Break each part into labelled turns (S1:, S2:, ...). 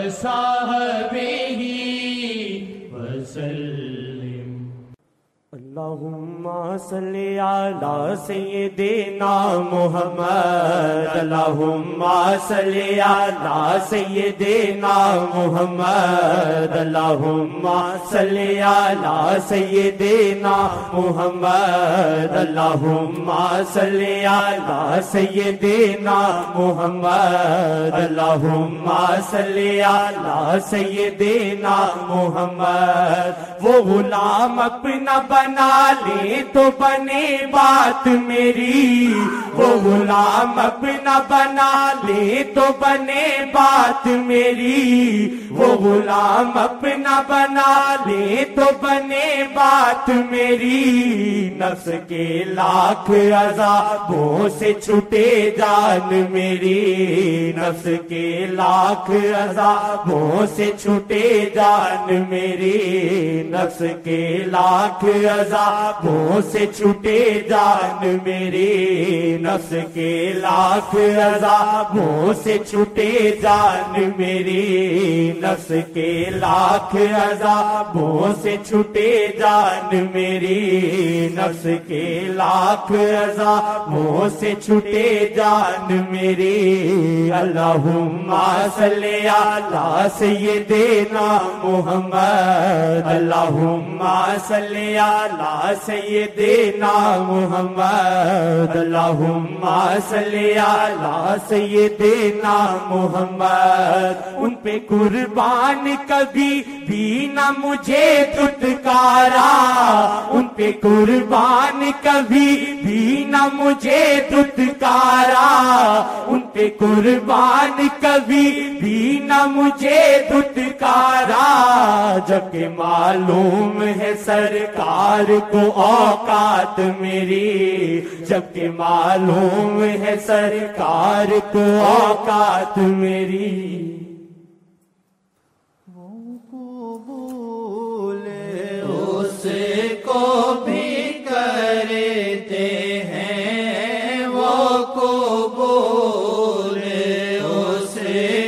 S1: وصحبه وسلم.
S2: اللہم صلی علی سیدنا محمد، اللہم صلی علی سیدنا محمد، اللہم صلی علی سیدنا محمد، اللہم صلی علی سیدنا محمد، اللہم صلی علی سیدنا محمد. وہ غلام اپنا بنا لے تو بنے بات میری، وہ غلام اپنا بنا لے تو بنے بات میری، وہ غلام اپنا بنا لے تو بنے بات میری. نفس کے لاکھ عذابوں سے چھٹے جان میری، نفس کے لاکھ عذابوں سے چھٹے جان میری، نفس کے لاکھ عذابوں سے چھٹے جان میری، نفس کے لاکھ عذابوں سے چھٹے جان میری، نفس کے لاکھ عذابوں سے چھٹے جان میری، نفس کے لاکھ عذابوں سے چھٹے جان میری. اللہم صلی علی سیدنا محمد، اللہم صلی علی سیدنا محمد، اللہم صلی علی سیدنا محمد. ان پہ قربان کبھی بھی نہ مجھے دھتکارا، ان پہ قربان کبھی بھی نہ مجھے دھتکارا، ان پہ قربان کبھی بھی نہ مجھے دھتکارا. جبکہ معلوم ہے سرکار کو اوقات میری، جبکہ معلوم ہے سرکار کو اوقات میری.
S1: وہ قبول اس کو بھی کرتے ہیں، وہ قبول اس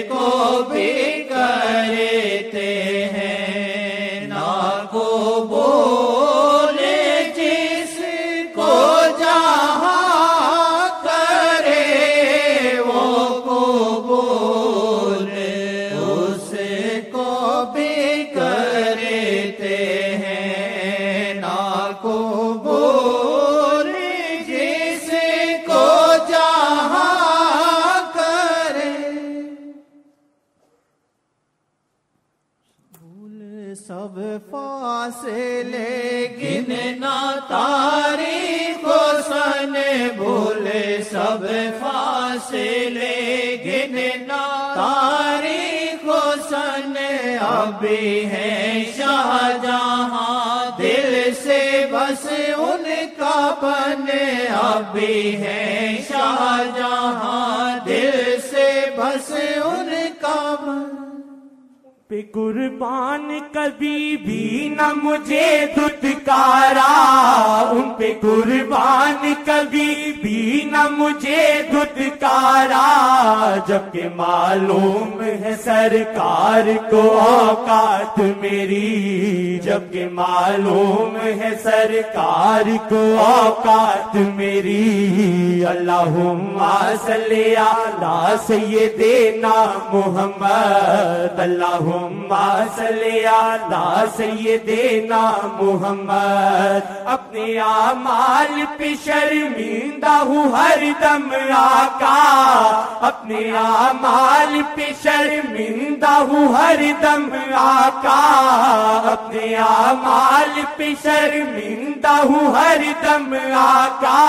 S1: کو بھی کرتے ہیں، نا قبول جس کو جہاں کرے، وہ قبول اس کو بھی کرتے ہیں، نا قبول جس کو جہاں کرے. بھول سب فاصلے گننا تاریخ و سن، بھول سب فاصلے گننا تاریخ و سن. ابھی ہے شاہجہاں دل سے بس ان کا بن، ابھی ہے شاہجہاں دل سے بس ان کا بن.
S2: پہ قربان کبھی بھی نہ مجھے دھتکارا، ان پہ قربان کبھی بھی نہ مجھے دھتکارا. جبکہ معلوم ہے سرکار کو اوقات میری، جبکہ معلوم ہے سرکار کو اوقات میری. اللہم صلی علی سیدنا محمد، اللہم صلی علی سیدنا محمد. اپنے اعمال پہ شرمندہ ہوں ہر دم آقا، اپنے اعمال پہ شرمندہ ہوں ہر دم آقا، اپنے اعمال پہ شرمندہ ہوں ہر دم آقا.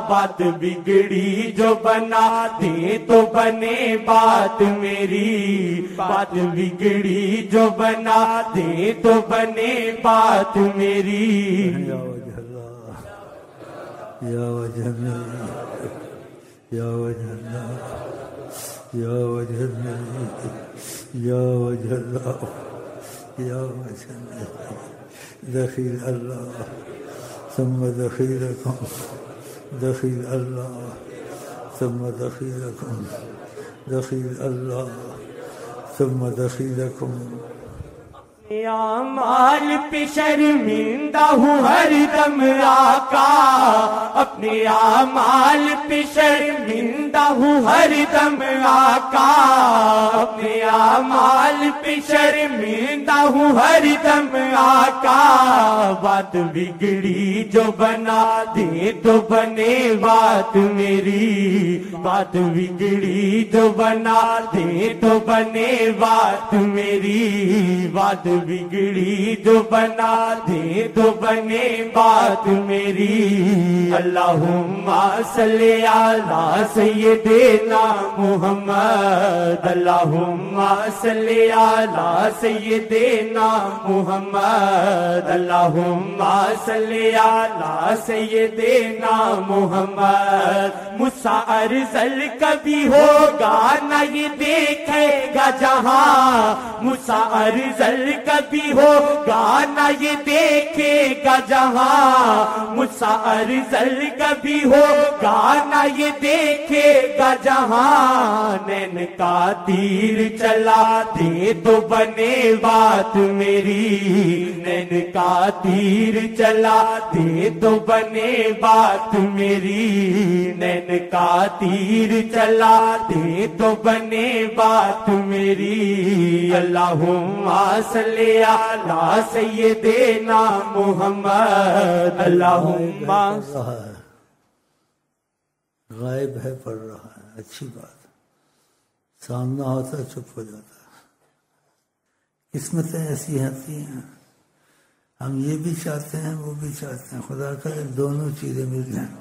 S2: بات بگڑی جو بنا دے تو بنے بات میری، بات بگڑی جو بنا دے تو بنے بات میری.
S3: یا وجہ اللہ، یا وجہ اللہ، یا وجہ اللہ، یا وجہ اللہ، یا وجہ اللہ. دخیل اللہ ثم دخیلکم، دخیل اللہ ثم دخیلکم، دخیل اللہ ثم دخیلکم
S2: اعمال پہ شرمندہ ہوں ہر دم آقا، اپنے اعمال پہ شرمندہ ہوں ہر دم آقا، اپنے اعمال پہ شرمندہ ہوں ہر دم آقا، بات بگڑی جو بنا دے تو بنے بات میری، بات بگڑی جو بنا دے تو بنے بات میری، بات بگڑی جو بنا دے تو بنے بات میری، اللہم صلی علی سیدنا محمد، اللہم صلی علی سیدنا محمد، اللہم صلی علی سیدنا محمد، مجھ سا ارذل کبھی ہوگا نہ یہ دیکھے گا جہاں، مجھ سا ارذل کبھی ہوگا نہ یہ دیکھے گا جہاں، مجھ سا ارذل کبھی ہوگا نہ یہ دیکھے گا جہاں، نین کا تیر چلا دے تو بنے بات میری، نین کا تیر چلا دے تو بنے بات میری، نین کا تیر چلا دے تو بنے بات میری، اللہم صلی علی سیدنا محمد، اللہم
S3: غائب ہے پڑھ رہا ہے، اچھی بات، سامنا ہوتا چپ ہو جاتا ہے، قسمتیں ایسی ہوتی ہیں، ہم یہ بھی چاہتے ہیں وہ بھی چاہتے ہیں، خدا کرے دونوں چیزیں مل جائیں۔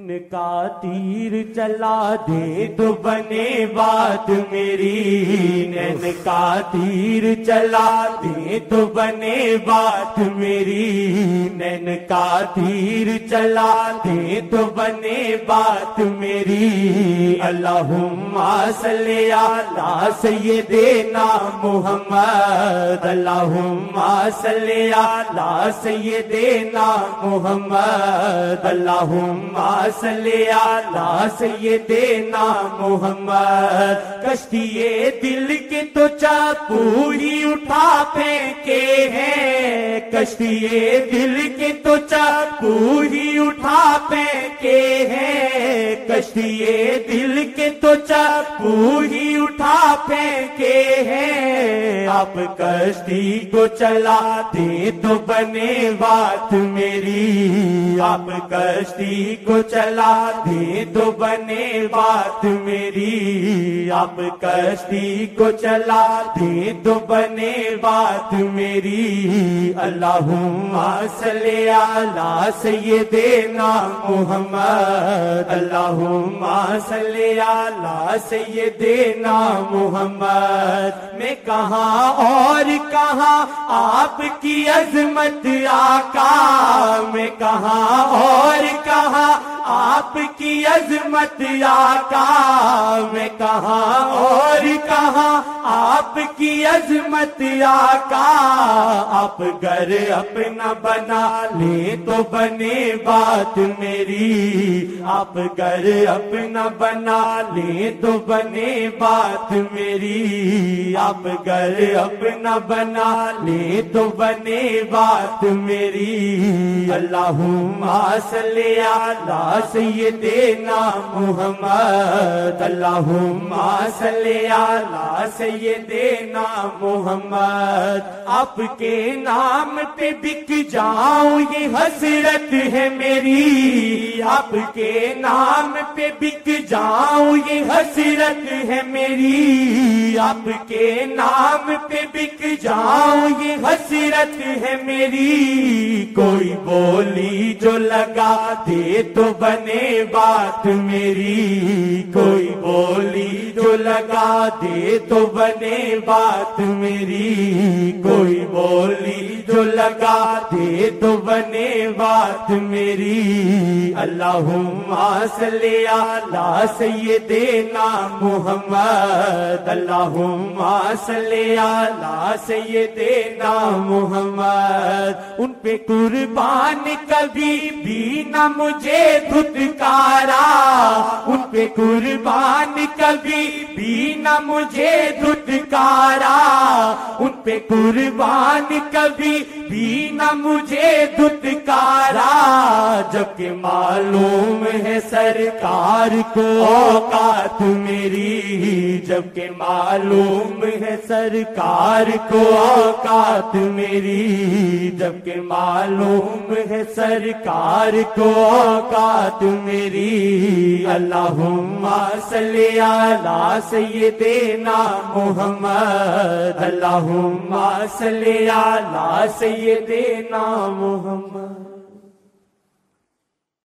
S2: نین کا تیر چلا دے تو بنے بات میری، نین کا تیر چلا دے تو بنے بات میری، نین کا تیر چلا دے تو بنے بات میری، اللہم صلی علی سیدنا محمد، اللہم صلی علی سیدنا محمد، اللہم صلی علی سیدنا محمد، کشتی دل کے تو چاقو ہی اٹھا پھینکے ہیں، کشتی دل کے تو چاقو ہی اٹھا پھینکے ہیں، کشتی دل کے تو چاقو ہی اٹھا پھینکے ہیں، آپ کشتی کو چلا دے تو بنے بات میری، آپ کشتی کو چلا دے تو بنے بات میری، آپ کشتی کو چلا دے تو بنے بات میری، اللہم صلی علی سیدنا محمد، اللہم صلی علی سیدنا محمد، میں کہاں اور کہاں آپ کی عظمت آقا، میں کہاں اور کہاں آپ کی عظمت آقا، میں کہاں اور کہاں آپ کی عظمت آقا، آپ گھر اپنا بنا لے تو بنے بات میری، آپ گھر اپنا بنا لے تو بنے بات میری، آپ گھر اپنا بنا لے تو بنے بات میری، اللہم صلی علی سیدنا محمد، اللہم صلی علی سیدنا محمد، آپ کے نام پہ بک جاؤں یہ حسرت ہے میری، آپ کے نام پہ بک جاؤں یہ حسرت ہے میری، آپ کے نام پہ بک جاؤں یہ حسرت ہے میری، کوئی بولی جو لگا دے تو بنے بات میری، کوئی بولی جو لگا دے تو بنے بات میری، کوئی بولی جو لگا دے تو بنے بات میری، اللہم صلی علی سیدنا محمد، اللہم صلی علی سیدنا محمد، ان پہ قربان کبھی بھی نہ مجھے دھتکارا، ان پہ قربان کبھی بھی نہ مجھے دھتکارا، ان پہ قربان کبھی بھی نہ مجھے دھتکارا، جبکہ معلوم ہے سرکار کو اوقات میری، جبکہ معلوم ہے سرکار کو اوقات میری، جبکہ معلوم ہے سرکار کو اوقات میری۔ اللہم صلی علی سیدنا محمد، اللہم صلی علی سیدنا محمد۔